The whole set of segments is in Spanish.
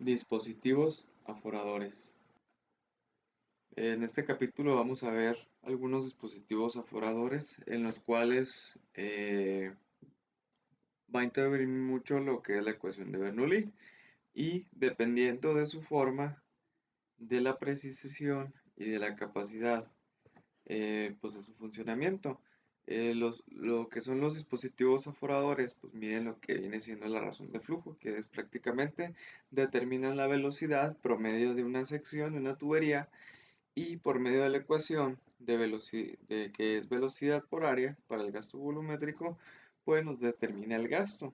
Dispositivos aforadores. En este capítulo vamos a ver algunos dispositivos aforadores en los cuales va a intervenir mucho lo que es la ecuación de Bernoulli y dependiendo de su forma, de la precisión y de la capacidad pues de su funcionamiento. Lo que son los dispositivos aforadores, pues miden lo que viene siendo la razón de flujo, que es prácticamente determinan la velocidad promedio de una sección de una tubería y por medio de la ecuación de que es velocidad por área para el gasto volumétrico, pues nos determina el gasto.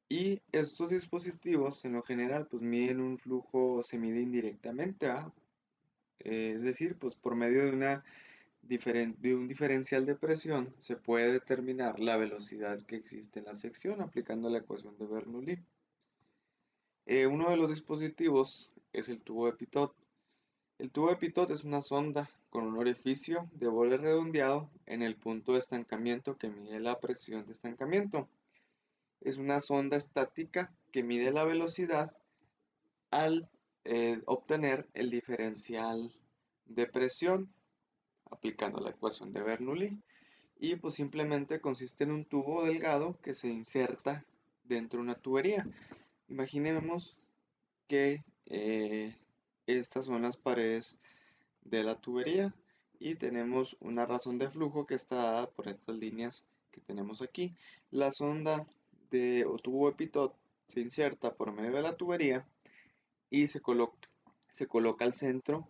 Y estos dispositivos en lo general pues miden un flujo, se mide indirectamente, es decir, pues por medio de de un diferencial de presión se puede determinar la velocidad que existe en la sección aplicando la ecuación de Bernoulli. Uno de los dispositivos es el tubo de Pitot. El tubo de Pitot es una sonda con un orificio de borde redondeado en el punto de estancamiento que mide la presión de estancamiento. Es una sonda estática que mide la velocidad al obtener el diferencial de presión aplicando la ecuación de Bernoulli. Y pues simplemente consiste en un tubo delgado que se inserta dentro de una tubería. Imaginemos que estas son las paredes de la tubería y tenemos una razón de flujo que está dada por estas líneas que tenemos aquí. La sonda o tubo de Pitot se inserta por medio de la tubería y se coloca al centro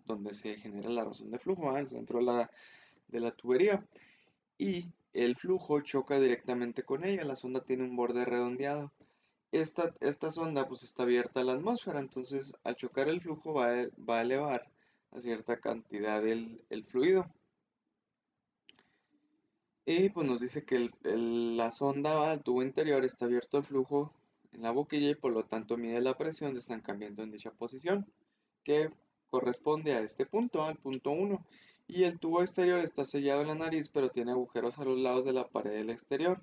donde se genera la razón de flujo, al centro de la tubería. Y el flujo choca directamente con ella. La sonda tiene un borde redondeado. Esta sonda pues está abierta a la atmósfera, entonces al chocar el flujo va a elevar a cierta cantidad el fluido. Y pues nos dice que la sonda al tubo interior está abierto al flujo en la boquilla y por lo tanto mide la presión de estancamiento en dicha posición, que corresponde a este punto, al punto 1. Y el tubo exterior está sellado en la nariz, pero tiene agujeros a los lados de la pared del exterior.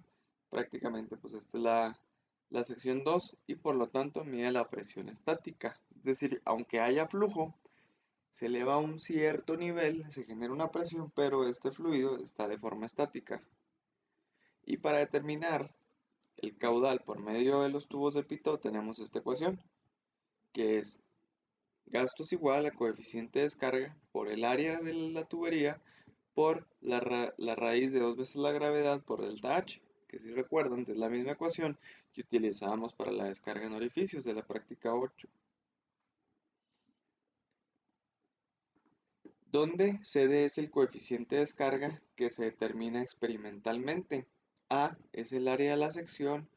Prácticamente, pues esta es la sección 2 y por lo tanto mide la presión estática. Es decir, aunque haya flujo, se eleva a un cierto nivel, se genera una presión, pero este fluido está de forma estática. Y para determinar el caudal por medio de los tubos de Pitot tenemos esta ecuación, que es gasto es igual a coeficiente de descarga por el área de la tubería por la raíz de 2 veces la gravedad por delta H, que si recuerdan es la misma ecuación que utilizábamos para la descarga en orificios de la práctica 8, donde CD es el coeficiente de descarga que se determina experimentalmente. A es el área de la sección,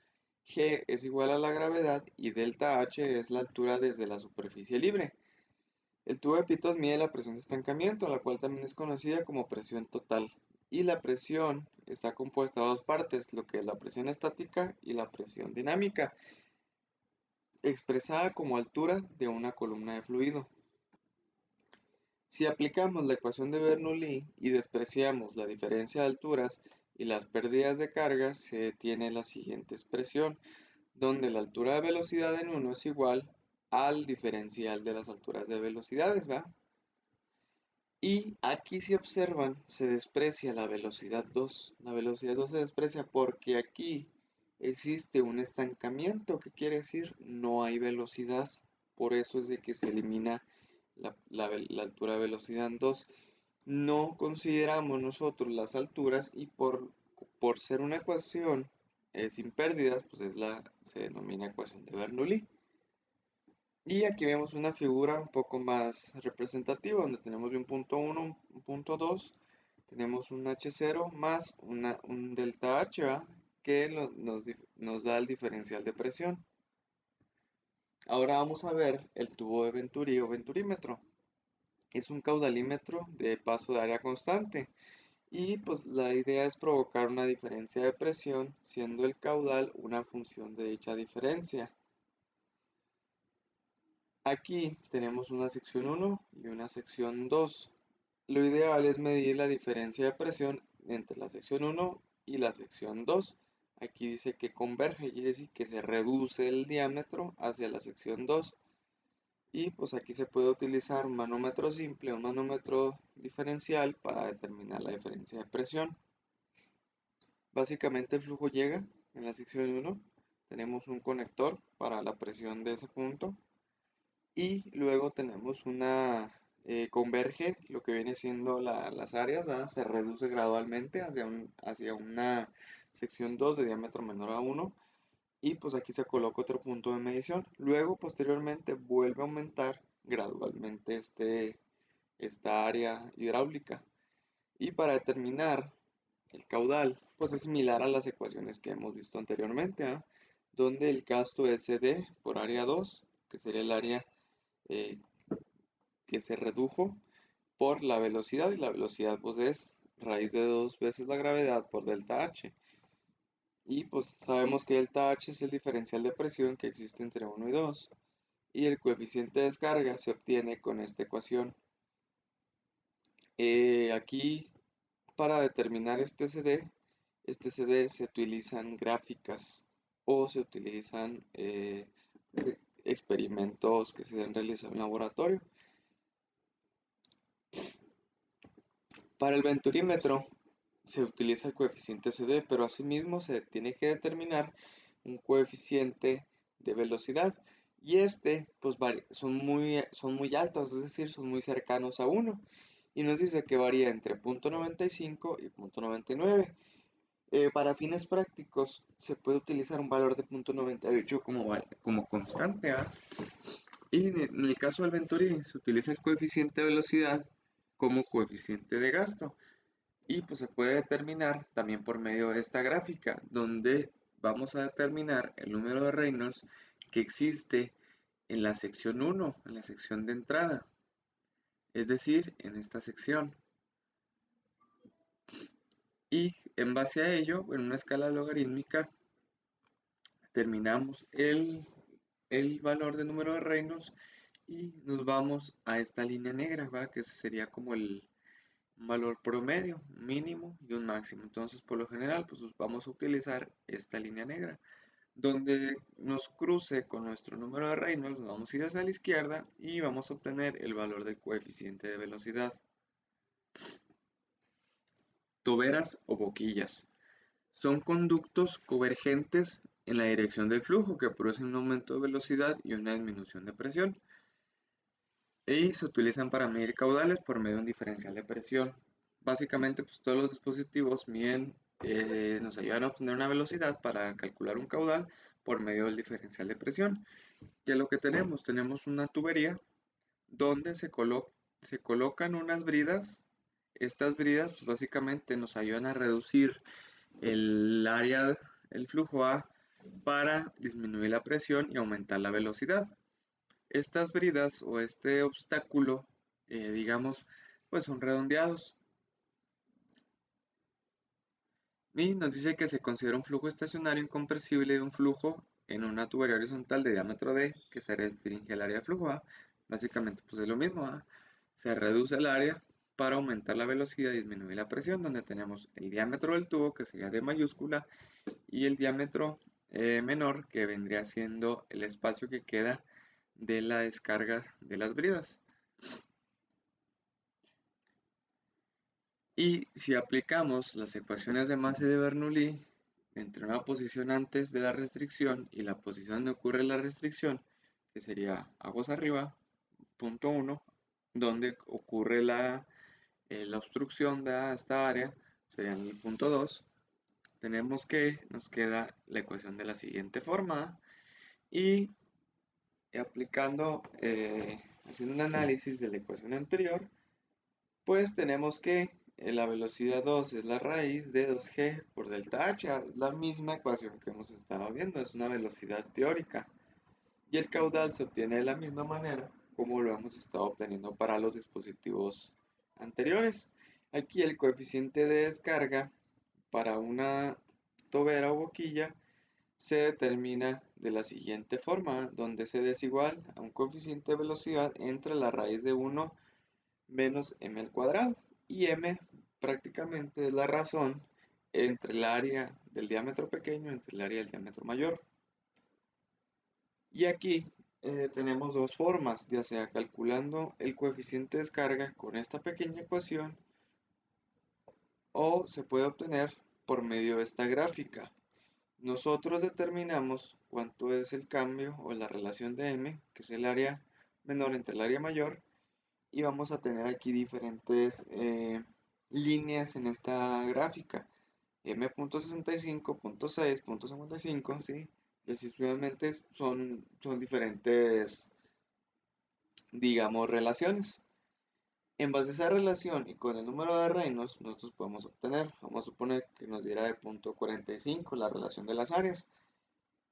G es igual a la gravedad y delta H es la altura desde la superficie libre. El tubo de Pitot mide la presión de estancamiento, la cual también es conocida como presión total. Y la presión está compuesta de dos partes, lo que es la presión estática y la presión dinámica, expresada como altura de una columna de fluido. Si aplicamos la ecuación de Bernoulli y despreciamos la diferencia de alturas y las pérdidas de carga, se tiene la siguiente expresión, donde la altura de velocidad en uno es igual al diferencial de las alturas de velocidades, ¿va? Y aquí si observan, se desprecia la velocidad 2. La velocidad 2 se desprecia porque aquí existe un estancamiento, que quiere decir no hay velocidad. Por eso es de que se elimina la altura de velocidad en 2. No consideramos nosotros las alturas y por ser una ecuación sin pérdidas, pues se denomina ecuación de Bernoulli. Y aquí vemos una figura un poco más representativa, donde tenemos de un punto 1, un punto 2, tenemos un H0 más un delta H, ¿va? Que nos da el diferencial de presión. Ahora vamos a ver el tubo de Venturi o venturímetro. Es un caudalímetro de paso de área constante. Y pues la idea es provocar una diferencia de presión, siendo el caudal una función de dicha diferencia. Aquí tenemos una sección 1 y una sección 2. Lo ideal es medir la diferencia de presión entre la sección 1 y la sección 2 Aquí dice que converge, quiere decir que se reduce el diámetro hacia la sección 2. Y pues aquí se puede utilizar un manómetro simple, un manómetro diferencial para determinar la diferencia de presión. Básicamente el flujo llega en la sección 1, tenemos un conector para la presión de ese punto y luego tenemos una converge, lo que viene siendo las áreas, ¿verdad? Se reduce gradualmente hacia una sección 2 de diámetro menor a 1 y pues aquí se coloca otro punto de medición. Luego posteriormente vuelve a aumentar gradualmente esta área hidráulica. Y para determinar el caudal, pues es similar a las ecuaciones que hemos visto anteriormente, ¿ah? Donde el gasto SD por área 2, que sería el área eh, que se redujo por la velocidad, y la velocidad pues es raíz de 2 veces la gravedad por delta H. Y pues sabemos que delta H es el diferencial de presión que existe entre 1 y 2. Y el coeficiente de descarga se obtiene con esta ecuación. Aquí para determinar este CD se utilizan gráficas o se utilizan experimentos que se deben realizar en laboratorio. Para el venturímetro se utiliza el coeficiente CD, pero asimismo se tiene que determinar un coeficiente de velocidad. Y pues son muy altos, es decir, son muy cercanos a 1. Y nos dice que varía entre 0.95 y 0.99. Para fines prácticos se puede utilizar un valor de 0.98 como constante, ¿ah? Y en el caso del Venturi se utiliza el coeficiente de velocidad como coeficiente de gasto. Y pues se puede determinar también por medio de esta gráfica, donde vamos a determinar el número de Reynolds que existe en la sección 1, en la sección de entrada. Es decir, en esta sección. Y en base a ello, en una escala logarítmica, determinamos el valor de número de Reynolds y nos vamos a esta línea negra, ¿va? Que sería como un valor promedio, mínimo y un máximo. Entonces, por lo general, pues vamos a utilizar esta línea negra. Donde nos cruce con nuestro número de Reynolds, nos vamos a ir hacia la izquierda y vamos a obtener el valor del coeficiente de velocidad. Toberas o boquillas. Son conductos convergentes en la dirección del flujo que producen un aumento de velocidad y una disminución de presión. Y se utilizan para medir caudales por medio de un diferencial de presión. Básicamente, pues todos los dispositivos nos ayudan a obtener una velocidad para calcular un caudal por medio del diferencial de presión. ¿Qué es lo que tenemos? Tenemos una tubería donde se colocan unas bridas. Estas bridas, pues básicamente nos ayudan a reducir el área, el flujo A para disminuir la presión y aumentar la velocidad. Estas bridas o este obstáculo, digamos, pues son redondeados. Y nos dice que se considera un flujo estacionario incompresible de un flujo en una tubería horizontal de diámetro D que se restringe el área de flujo A. Básicamente, pues es lo mismo, ¿ah? Se reduce el área para aumentar la velocidad y disminuir la presión, donde tenemos el diámetro del tubo, que sería D mayúscula, y el diámetro menor, que vendría siendo el espacio que queda de la descarga de las bridas. Y si aplicamos las ecuaciones de Massey de Bernoulli entre una posición antes de la restricción y la posición donde ocurre la restricción, que sería aguas arriba, punto 1, donde ocurre la obstrucción de esta área, sería en el punto 2, tenemos que nos queda la ecuación de la siguiente forma y haciendo un análisis de la ecuación anterior, pues tenemos que la velocidad 2 es la raíz de 2g por delta h, es la misma ecuación que hemos estado viendo, es una velocidad teórica. Y el caudal se obtiene de la misma manera como lo hemos estado obteniendo para los dispositivos anteriores. Aquí el coeficiente de descarga para una tobera o boquilla se determina de la siguiente forma, donde se desigual a un coeficiente de velocidad entre la raíz de 1 menos m al cuadrado. Y m prácticamente es la razón entre el área del diámetro pequeño entre el área del diámetro mayor. Y aquí tenemos dos formas, ya sea calculando el coeficiente de descarga con esta pequeña ecuación o se puede obtener por medio de esta gráfica. Nosotros determinamos cuánto es el cambio o la relación de M, que es el área menor entre el área mayor, y vamos a tener aquí diferentes líneas en esta gráfica. M.65, .6, .55, ¿sí? Y así sucesivamente son diferentes, digamos, relaciones. En base a esa relación y con el número de reinos, nosotros podemos obtener, vamos a suponer que nos diera de .45 la relación de las áreas.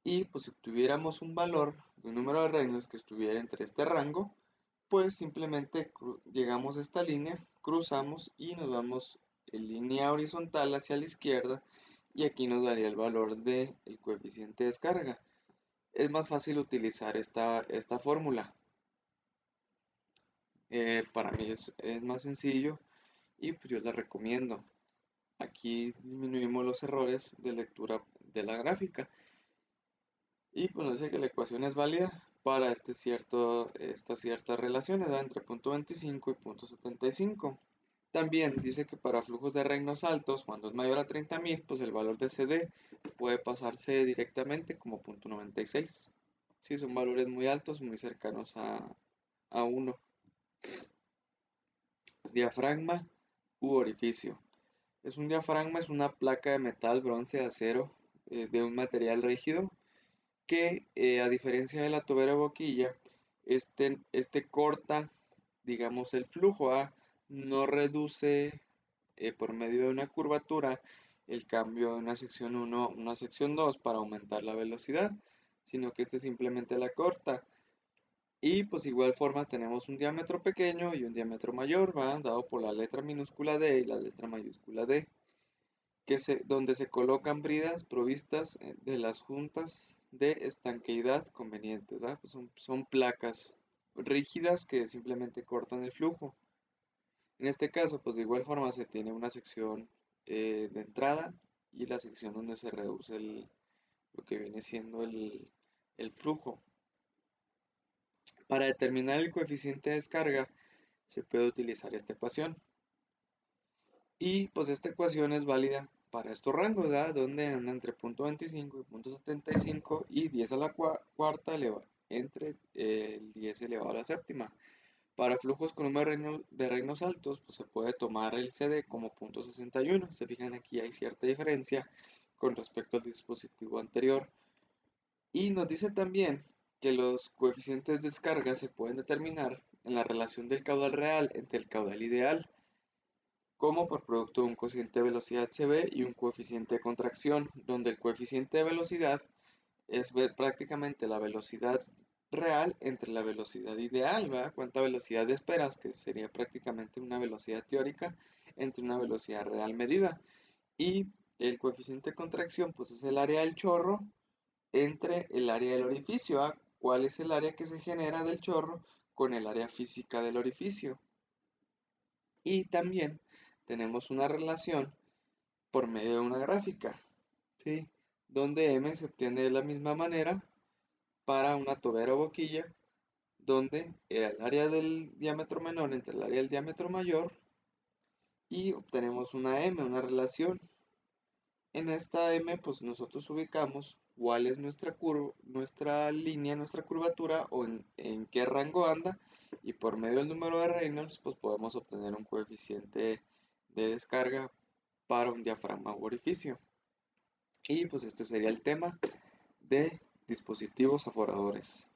Y pues si tuviéramos un valor de un número de reinos que estuviera entre este rango, pues simplemente llegamos a esta línea, cruzamos y nos vamos en línea horizontal hacia la izquierda y aquí nos daría el valor del coeficiente de descarga. Es más fácil utilizar esta fórmula. Para mí es más sencillo y pues yo la recomiendo. Aquí disminuimos los errores de lectura de la gráfica. Y pues nos dice que la ecuación es válida para estas ciertas relaciones, ¿verdad? Entre punto .25 y punto .75. También dice que para flujos de reinos altos, cuando es mayor a 30.000, pues el valor de CD puede pasarse directamente como punto .96. Sí, son valores muy altos, muy cercanos a 1. Diafragma u orificio. Un diafragma es una placa de metal, bronce, acero, de un material rígido que a diferencia de la tobera o boquilla, este corta, digamos, el flujo, no reduce por medio de una curvatura el cambio de una sección 1 a una sección 2 para aumentar la velocidad, sino que este simplemente la corta. Y pues igual forma tenemos un diámetro pequeño y un diámetro mayor, ¿va? Dado por la letra minúscula D y la letra mayúscula D donde se colocan bridas provistas de las juntas de estanqueidad convenientes, ¿verdad? Pues son placas rígidas que simplemente cortan el flujo. En este caso, pues de igual forma se tiene una sección de entrada y la sección donde se reduce lo que viene siendo el flujo. Para determinar el coeficiente de descarga se puede utilizar esta ecuación. Y pues esta ecuación es válida para estos rangos, ¿verdad? Donde anda entre .25 y .75 y 10 a la cuarta entre el 10 elevado a la séptima. Para flujos con número de reinos altos, pues se puede tomar el CD como .61. Se fijan aquí hay cierta diferencia con respecto al dispositivo anterior. Y nos dice también que los coeficientes de descarga se pueden determinar en la relación del caudal real entre el caudal ideal como por producto de un cociente de velocidad CB y un coeficiente de contracción, donde el coeficiente de velocidad es ver prácticamente la velocidad real entre la velocidad ideal, ¿verdad? Cuánta velocidad esperas, que sería prácticamente una velocidad teórica entre una velocidad real medida. Y el coeficiente de contracción, pues es el área del chorro entre el área del orificio, ¿verdad? ¿Cuál es el área que se genera del chorro con el área física del orificio? Y también tenemos una relación por medio de una gráfica, ¿sí? Donde M se obtiene de la misma manera para una tobera o boquilla, donde era el área del diámetro menor entre el área del diámetro mayor y obtenemos una M, una relación. En esta M, pues nosotros ubicamos cuál es nuestra línea, nuestra curvatura o en qué rango anda y por medio del número de Reynolds, pues podemos obtener un coeficiente de descarga para un diafragma u orificio. Y pues este sería el tema de dispositivos aforadores.